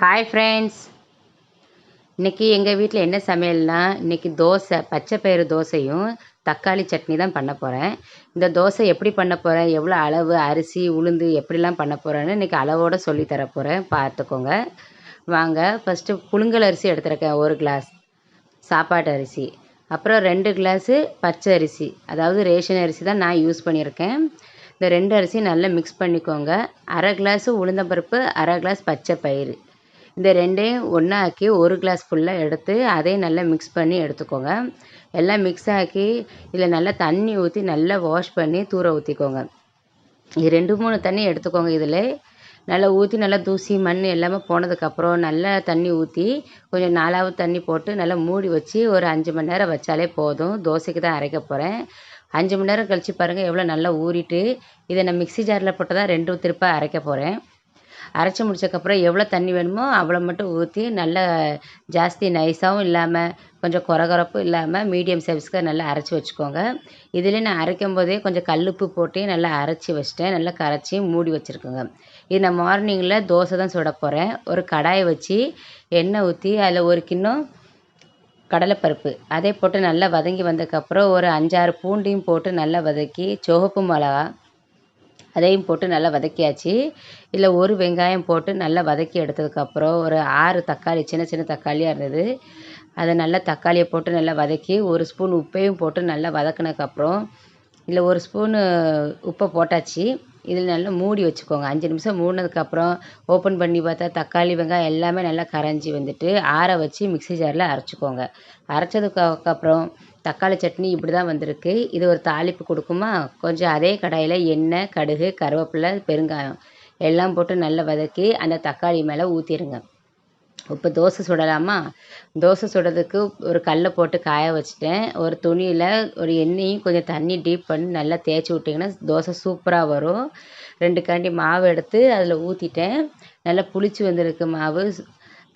Hi friends. இன்றைக்கி எங்கள் வீட்டில் என்ன சமையல்னா, இன்றைக்கி தோசை, பச்சை பயிறு தோசையும் தக்காளி சட்னி தான் பண்ண போகிறேன். இந்த தோசை எப்படி பண்ண போகிறேன், எவ்வளோ அளவு அரிசி உளுந்து எப்படிலாம் பண்ண போகிறேன்னு இன்றைக்கி அளவோடு சொல்லி தரப்போகிறேன், பார்த்துக்கோங்க. வாங்க. ஃபஸ்ட்டு புழுங்கல் அரிசி எடுத்துருக்கேன் 1 கிளாஸ், சாப்பாட்டு அரிசி, அப்புறம் 2 கிளாஸு பச்சை அரிசி, அதாவது ரேஷன் அரிசி தான் நான் யூஸ் பண்ணியிருக்கேன். இந்த 2 அரிசியும் நல்லா மிக்ஸ் பண்ணிக்கோங்க. 1/2 கிளாஸு உளுந்தம்பருப்பு, 1/2 கிளாஸ் பச்சை பயிறு, இந்த 2யும் ஒன்றா ஆக்கி 1 கிளாஸ் ஃபுல்லாக எடுத்து அதையும் நல்லா மிக்ஸ் பண்ணி எடுத்துக்கோங்க. எல்லாம் மிக்ஸ் ஆக்கி இதில் நல்லா தண்ணி ஊற்றி நல்லா வாஷ் பண்ணி தூர ஊற்றிக்கோங்க. இது 2, 3 தண்ணி எடுத்துக்கோங்க. இதில் நல்லா ஊற்றி நல்லா தூசி மண் எல்லாமே போனதுக்கப்புறம் நல்லா தண்ணி ஊற்றி கொஞ்சம் 4வது தண்ணி போட்டு நல்லா மூடி வச்சு ஒரு 5 மணி நேரம் வச்சாலே போதும். தோசைக்கு தான் அரைக்க போகிறேன். 5 மணி நேரம் கழித்து பாருங்கள் எவ்வளோ நல்லா ஊறிட்டு. இதை நான் மிக்ஸி ஜாரில் போட்டு தான் 2 திருப்ப அரைக்க போகிறேன். அரைச்சி முடிச்சக்கப்புறம் எவ்வளோ தண்ணி வேணுமோ அவ்வளோ மட்டும் ஊற்றி நல்லா ஜாஸ்தி நைஸாகவும் இல்லாமல் கொஞ்சம் கொரகொரப்பும் இல்லாமல் மீடியம் சைஸ்க்கு நல்லா அரைச்சி வச்சுக்கோங்க. இதில் நான் அரைக்கும் போதே கொஞ்சம் கல்லுப்பு போட்டு நல்லா அரைச்சி வச்சிட்டேன். நல்லா கரைச்சி மூடி வச்சுருக்கோங்க. இது நான் மார்னிங்கில் தோசை தான் சுட போகிறேன். ஒரு கடாயை வச்சு எண்ணெய் ஊற்றி அதில் 1 கிண்ணம் கடலைப்பருப்பு அதே போட்டு நல்லா வதங்கி வந்ததுக்கப்புறம் ஒரு 5, 6 பூண்டையும் போட்டு நல்லா வதக்கி சிவப்பு மிளகா அதையும் போட்டு நல்லா வதக்கியாச்சு. இதில் 1 வெங்காயம் போட்டு நல்லா வதக்கி எடுத்ததுக்கப்புறம் ஒரு 6 தக்காளி, சின்ன சின்ன தக்காளியாக இருந்தது, அதை நல்லா தக்காளியை போட்டு நல்லா வதக்கி 1 ஸ்பூன் உப்பையும் போட்டு நல்லா வதக்கினதுக்கப்புறம் இதில் 1 ஸ்பூனு உப்பை போட்டாச்சு. இதில் நல்லா மூடி வச்சுக்கோங்க. 5 நிமிஷம் மூடினதுக்கப்புறம் ஓப்பன் பண்ணி பார்த்தா தக்காளி வெங்காயம் எல்லாமே நல்லா கரைஞ்சி வந்துட்டு ஆற வச்சு மிக்ஸி ஜாரில் அரைச்சிக்கோங்க. அரைச்சதுக்கப்புறம் தக்காளி சட்னி இப்படி தான் வந்திருக்கு. இது ஒரு தாளிப்பு கொடுக்குமா, கொஞ்சம் அதே கடாயில் எண்ணெய், கடுகு, கருவேப்பிலை, பெருங்காயம் எல்லாம் போட்டு நல்லா வதக்கி அந்த தக்காளி மேலே ஊற்றிடுங்க. இப்போ தோசை சுடலாமா? தோசை சுடுறதுக்கு ஒரு கல்லை போட்டு காய வச்சுட்டேன். ஒரு துணியில் ஒரு எண்ணெயும் கொஞ்சம் தண்ணி டீப் பண்ணி நல்லா தேய்ச்சி விட்டிங்கன்னா தோசை சூப்பராக வரும். 2 கரண்டி மாவு எடுத்து அதில் ஊற்றிட்டேன். நல்லா புளிச்சு வந்திருக்கு மாவு.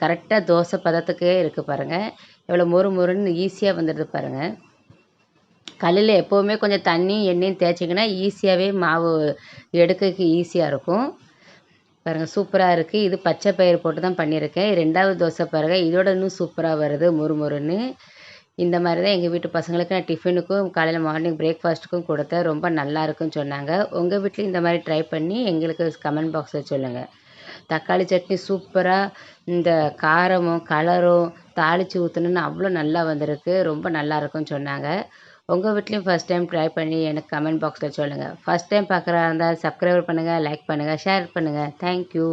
கரெக்டாக தோசை பதத்துக்கே இருக்குது பாருங்கள். எவ்வளோ மொறு மொறுன்னு ஈஸியாக வந்துடுது பாருங்கள். கல்லில் எப்போவுமே கொஞ்சம் தண்ணி எண்ணெயும் தேய்ச்சிங்கன்னா ஈஸியாகவே மாவு எடுக்கிறதுக்கு ஈஸியாக இருக்கும் பாருங்கள். சூப்பராக இருக்குது. இது பச்சை பயிறு போட்டு தான் பண்ணியிருக்கேன். 2வது தோசை பாருங்கள், இதோட இன்னும் சூப்பராக வருது மொறு மொறுன்னு. இந்த மாதிரி தான் எங்கள் வீட்டு பசங்களுக்கு நான் டிஃபனுக்கும் காலையில் மார்னிங் பிரேக்ஃபாஸ்ட்டுக்கும் கொடுத்தேன். ரொம்ப நல்லா இருக்குன்னு சொன்னாங்க. உங்கள் வீட்லேயும் இந்த மாதிரி ட்ரை பண்ணி எங்களுக்கு கமெண்ட் பாக்ஸில் சொல்லுங்கள். தக்காளி சட்னி சூப்பராக இந்த காரமும் கலரும் தாளித்து ஊற்றணுன்னு அவ்வளோ நல்லா வந்திருக்கு. ரொம்ப நல்லா இருக்குன்னு சொன்னாங்க. உங்கள் வீட்லேயும் ஃபஸ்ட் டைம் ட்ரை பண்ணி எனக்கு கமெண்ட் பாக்ஸில் சொல்லுங்கள். ஃபஸ்ட் டைம் பார்க்குறதா இருந்தால் சப்ஸ்கிரைப் பண்ணுங்கள், லைக் பண்ணுங்கள், ஷேர் பண்ணுங்கள். தேங்க்யூ.